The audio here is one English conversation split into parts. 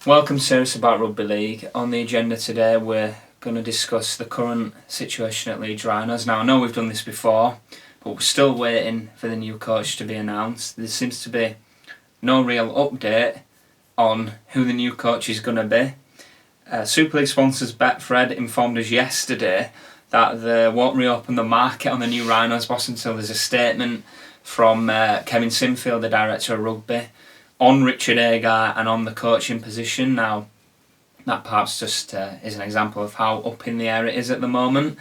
Welcome to It's About Rugby League. On the agenda today we're going to discuss the current situation at Leeds Rhinos. Now I know we've done this before, but we're still waiting for the new coach to be announced. There seems to be no real update on who the new coach is going to be. Super League sponsors Betfred informed us yesterday that they won't reopen the market on the new Rhinos boss until there's a statement from Kevin Sinfield, the director of rugby, on Richard Agar and on the coaching position. Now, that perhaps just is an example of how up in the air it is at the moment.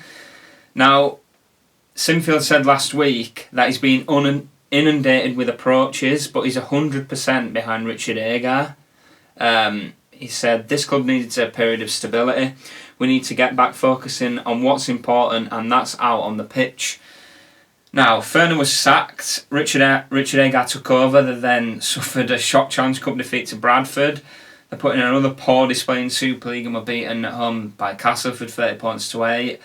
Now, Sinfield said last week that he's been inundated with approaches, but he's 100% behind Richard Agar. He said, "This club needs a period of stability. We need to get back focusing on what's important, and that's out on the pitch." Now, Ferner was sacked. Richard Agar took over. They then suffered a shock Challenge Cup defeat to Bradford. They put in another poor display in Super League and were beaten at home by Castleford 30 points to 8.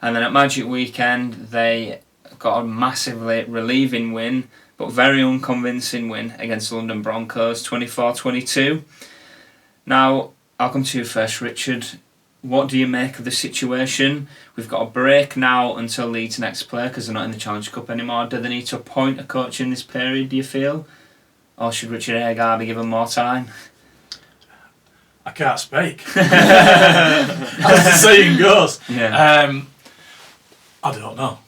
And then at Magic Weekend, they got a massively relieving win, but very unconvincing win against the London Broncos, 24-22. Now, I'll come to you first, Richard. What do you make of the situation? We've got a break now until Leeds next play because they're not in the Challenge Cup anymore. Do they need to appoint a coach in this period, do you feel? Or should Richard Agar be given more time? I can't speak. As the saying goes. Yeah. I don't know.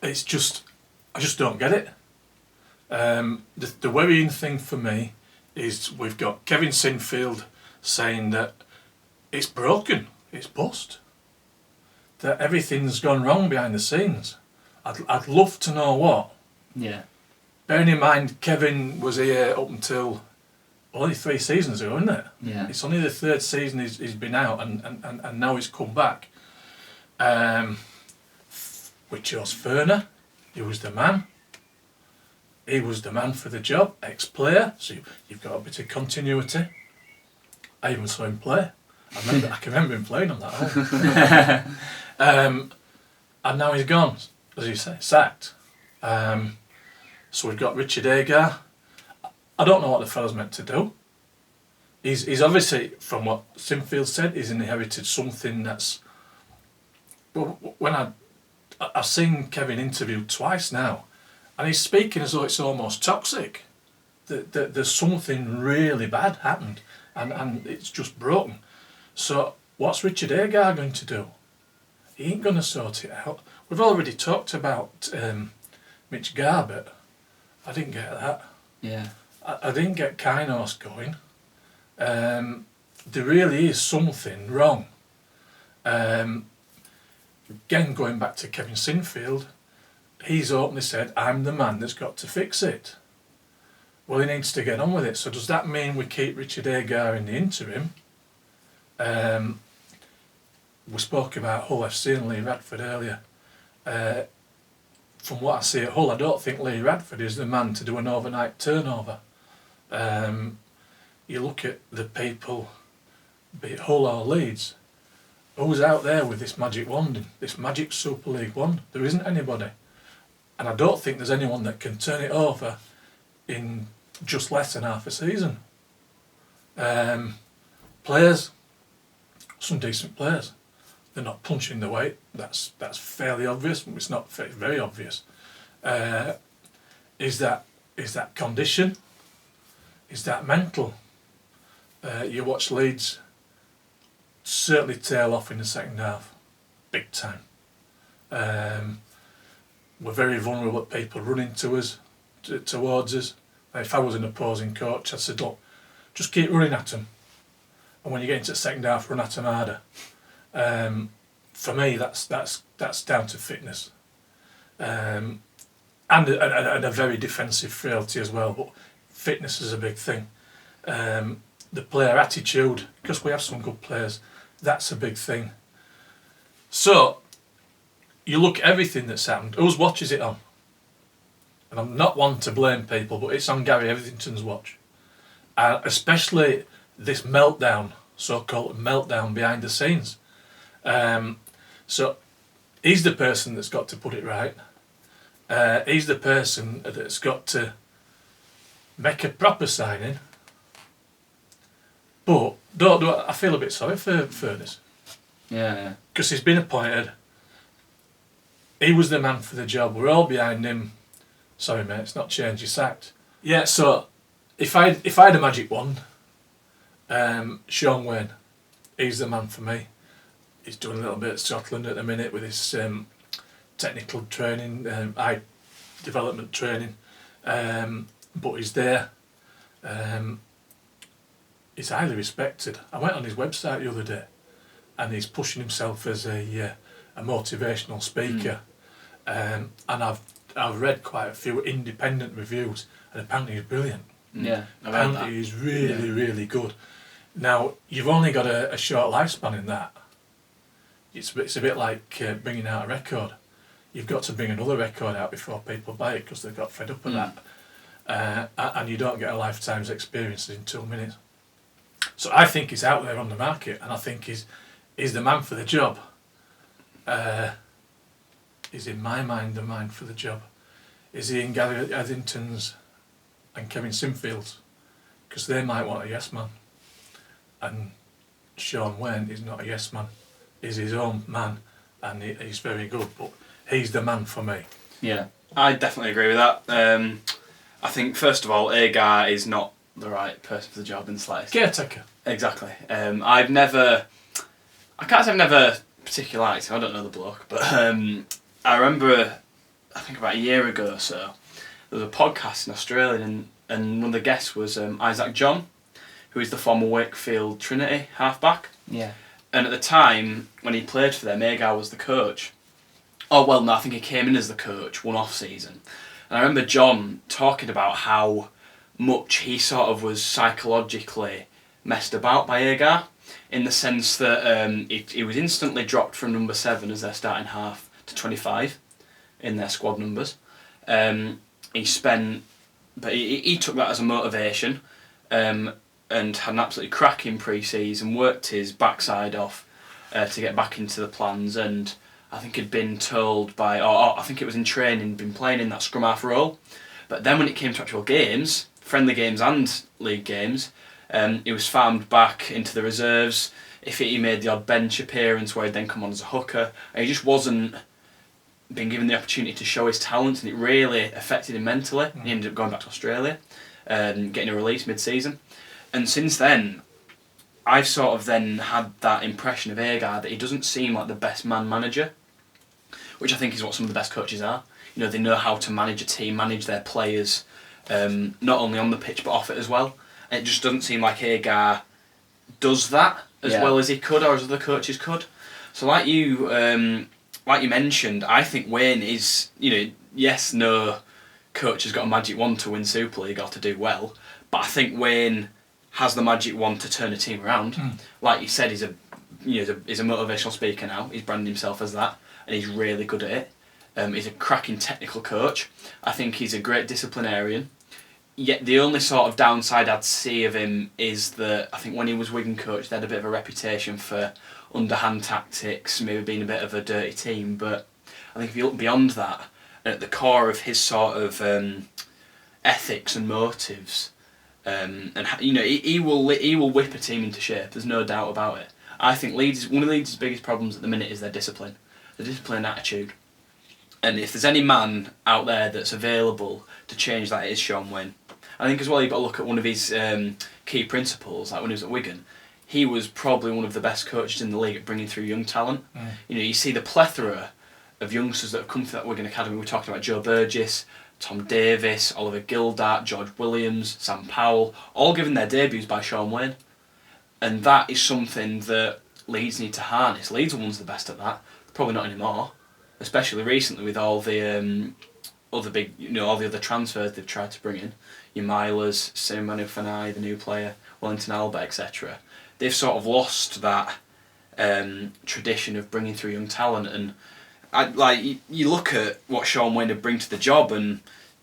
I just don't get it. The worrying thing for me is we've got Kevin Sinfield saying that it's broken, it's bust, that everything's gone wrong behind the scenes. I'd love to know what. Yeah. Bearing in mind, Kevin was here up until only 3 seasons ago, isn't it? Yeah. It's only the 3rd season he's been out, and now he's come back. We chose Ferner. He was the man. He was the man for the job, ex-player, so you've got a bit of continuity. I even saw him play. I can remember him playing on that hole. And now he's gone, as you say, sacked. So we've got Richard Agar. I don't know what the fellow's meant to do. He's obviously, from what Sinfield said, he's inherited something that's... Well, when I've seen Kevin interviewed twice now, and he's speaking as though it's almost toxic. That there's something really bad happened, and it's just broken. So what's Richard Agar going to do? He ain't going to sort it out. We've already talked about Mitch Garbett. I didn't get that. Yeah. I didn't get Kainos going. There really is something wrong. Again, going back to Kevin Sinfield, he's openly said, "I'm the man that's got to fix it." Well, he needs to get on with it. So does that mean we keep Richard Agar in the interim? We spoke about Hull FC and Lee Radford earlier. From what I see at Hull, I don't think Lee Radford is the man to do an overnight turnover. You look at the people, be it Hull or Leeds, who's out there with this magic wand, this magic Super League wand? There isn't anybody. And I don't think there's anyone that can turn it over in just less than half a season. Players, some decent players. They're not punching the weight. That's fairly obvious. It's not very obvious. Is that condition? Is that mental? You watch Leeds certainly tail off in the second half, big time. We're very vulnerable at people running to us, towards us. If I was an opposing coach, I'd say, "Look, just keep running at them. And when you get into the second half, run at them harder." For me, that's down to fitness, and a very defensive frailty as well. But fitness is a big thing. The player attitude, because we have some good players, that's a big thing. So you look at everything that's happened. Whose watch is it on? And I'm not one to blame people, but it's on Gary Etherington's watch, especially this meltdown, so-called meltdown behind the scenes. So he's the person that's got to put it right. He's the person that's got to make a proper signing But don't I feel a bit sorry for Furness. Yeah. Because he's been appointed. He was the man for the job. We're all behind him. Sorry, mate, it's not changed. You're sacked. Yeah. So if I had a magic wand, Sean Wayne, he's the man for me. He's doing a little bit of Scotland at the minute with his technical training, eye development training, but he's there. He's highly respected. I went on his website the other day, and he's pushing himself as a motivational speaker. And I've read quite a few independent reviews, and apparently he's brilliant. Yeah, apparently he's really good. Now you've only got a short lifespan in that. It's a bit like bringing out a record. You've got to bring another record out before people buy it because they've got fed up with that. And you don't get a lifetime's experience in 2 minutes. So I think he's out there on the market, and I think he's the man for the job. He's in my mind the man for the job. Is he in Gary Etherington's and Kevin Sinfield's? Because they might want a yes man. And Sean Wayne is not a yes man. He's his own man, and he's very good, but he's the man for me. Yeah. I definitely agree with that. I think, first of all, Agar is not the right person for the job in the slightest. Caretaker. Exactly. I can't say I've never particularly liked him, I don't know the bloke, but I remember, I think about a year ago or so, there was a podcast in Australia, and one of the guests was Isaac John, who is the former Wakefield Trinity halfback. Yeah. And at the time, when he played for them, Agar was the coach. Oh, well, no, I think he came in as the coach one off season. And I remember John talking about how much he sort of was psychologically messed about by Agar, in the sense that he was instantly dropped from number 7 as their starting half to 25 in their squad numbers. He took that as a motivation, and had an absolutely cracking pre-season, worked his backside off to get back into the plans, and I think he'd been told I think it was in training, been playing in that scrum half role. But then when it came to actual games, friendly games and league games, he was farmed back into the reserves. If he made the odd bench appearance where he'd then come on as a hooker, and he just wasn't being given the opportunity to show his talent, and it really affected him mentally. He ended up going back to Australia, getting a release mid-season. And since then, I've sort of then had that impression of Agar that he doesn't seem like the best man manager, which I think is what some of the best coaches are. You know, they know how to manage a team, manage their players, not only on the pitch but off it as well. And it just doesn't seem like Agar does that as well as he could, or as other coaches could. So like you mentioned, I think Wayne is, yes, no coach has got a magic wand to win Super League or to do well, but I think Wayne has the magic wand to turn a team around. Like you said, he's a motivational speaker now. He's branded himself as that, and he's really good at it. He's a cracking technical coach. I think he's a great disciplinarian. Yet the only sort of downside I'd see of him is that I think when he was Wigan coach, they had a bit of a reputation for underhand tactics, maybe being a bit of a dirty team. But I think if you look beyond that, at the core of his sort of ethics and motives, he will whip a team into shape. There's no doubt about it. I think one of Leeds' biggest problems at the minute is their discipline, and attitude. And if there's any man out there that's available to change that, it is Sean Wayne. I think as well you've got to look at one of his key principles. Like when he was at Wigan, he was probably one of the best coaches in the league at bringing through young talent. You see the plethora of youngsters that have come through that Wigan academy. We're talking about Joe Burgess, Tom Davis, Oliver Gildart, George Williams, Sam Powell, all given their debuts by Sean Wayne. And that is something that Leeds need to harness. Leeds are ones of the best at that. Probably not anymore, especially recently with all the other big, all the other transfers they've tried to bring in. Your Milers, Simon Fanai, the new player, Wellington Alba, etc. They've sort of lost that tradition of bringing through young talent. And you look at what Sean Wayne would bring to the job, and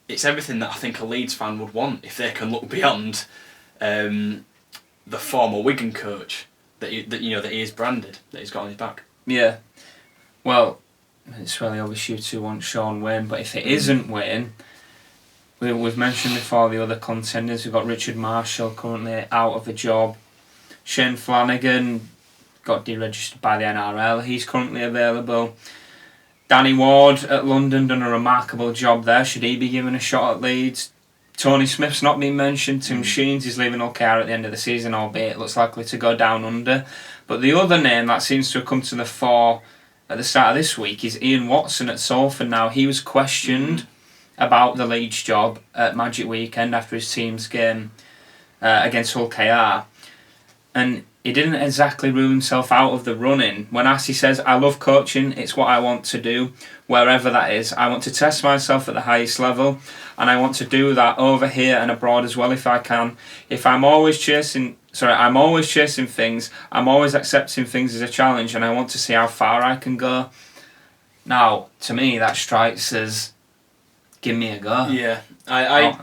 it's everything that I think a Leeds fan would want if they can look beyond the former Wigan coach that he is branded, that he's got on his back. Yeah. Well, it's really obvious you two want Sean Wayne, but if it isn't Wayne, we've mentioned before the other contenders. We've got Richard Marshall currently out of a job. Shane Flanagan got deregistered by the NRL. He's currently available. Danny Ward at London done a remarkable job there. Should he be given a shot at Leeds? Tony Smith's not been mentioned. Tim Sheens is leaving Ulster at the end of the season, albeit looks likely to go down under. But the other name that seems to have come to the fore at the start of this week is Ian Watson at Salford. Now, he was questioned about the Leeds job at Magic Weekend after his team's game against Hull KR. And he didn't exactly rule himself out of the running. When asked, he says, I love coaching, it's what I want to do, wherever that is. I want to test myself at the highest level, and I want to do that over here and abroad as well if I can. I'm always chasing things, I'm always accepting things as a challenge, and I want to see how far I can go. Now, to me, that strikes as, give me a go. Yeah, I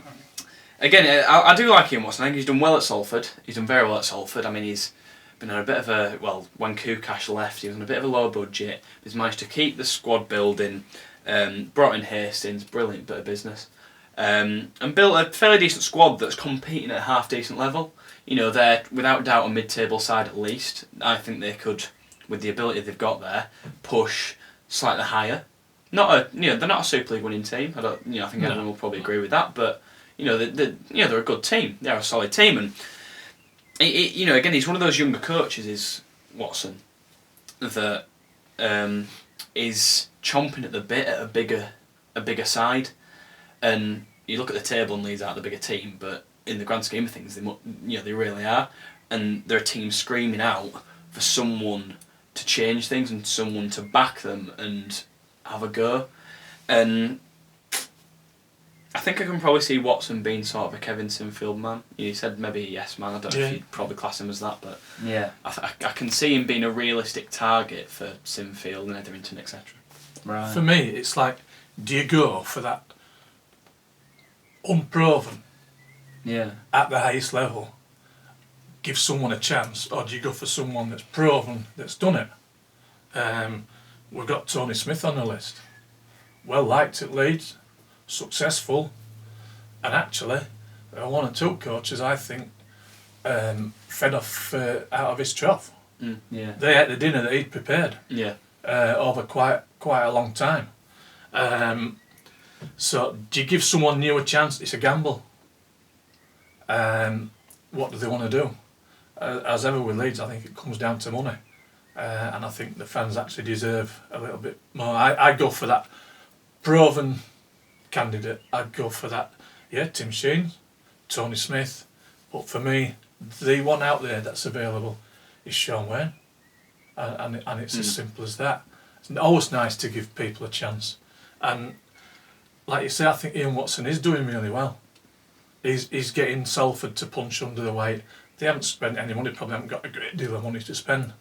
do like Ian Watson. I think he's done well at Salford. He's done very well at Salford. I mean, he's been on a bit of a... Well, when Kukash left, he was on a bit of a low budget. He's managed to keep the squad building, brought in Hastings, brilliant bit of business, and built a fairly decent squad that's competing at a half-decent level. You know, they're without doubt a mid-table side at least. I think they could, with the ability they've got there, push slightly higher. They're not a Super League winning team. I think everyone will probably agree with that, but they're a good team. They're a solid team, and again, he's one of those younger coaches, is Watson, that is chomping at the bit at a bigger side. And you look at the table and Leeds aren't the bigger team, but in the grand scheme of things, they really are. And they're a team screaming out for someone to change things and someone to back them and have a go. And I think I can probably see Watson being sort of a Kevin Sinfield man. You said maybe a yes man. I don't know if you'd probably class him as that, but yeah, I can see him being a realistic target for Sinfield and Etherington, etc. Right. For me, it's like, do you go for that unproven, at the highest level, give someone a chance, or do you go for someone that's proven, that's done it? We've got Tony Smith on the list. Well liked at Leeds, successful, and actually, one or two coaches, I think, fed off out of his trough. Yeah. They ate the dinner that he'd prepared. Yeah. Over quite a long time. So, do you give someone new a chance? It's a gamble. What do they want to do? As ever with Leeds, I think it comes down to money. And I think the fans actually deserve a little bit more. I'd go for that proven candidate. I'd go for that, Tim Sheens, Tony Smith. But for me, the one out there that's available is Sean Wayne. And it's as simple as that. It's always nice to give people a chance. And like you say, I think Ian Watson is doing really well. He's getting Salford to punch under the weight. They haven't spent any money, probably haven't got a great deal of money to spend.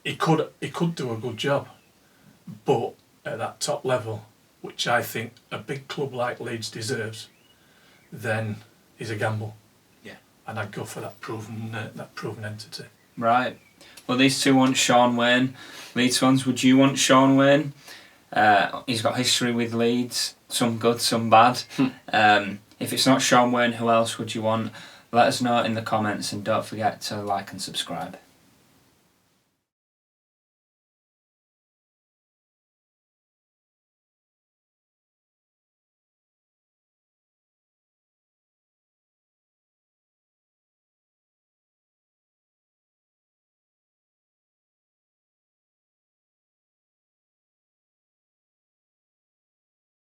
He could do a good job, but at that top level, which I think a big club like Leeds deserves, then is a gamble. Yeah. And I'd go for that proven entity. Right. Well, these two want Sean Wayne. Leeds fans, would you want Sean Wayne? He's got history with Leeds, some good, some bad. If it's not Sean Wayne, who else would you want? Let us know in the comments, and don't forget to like and subscribe.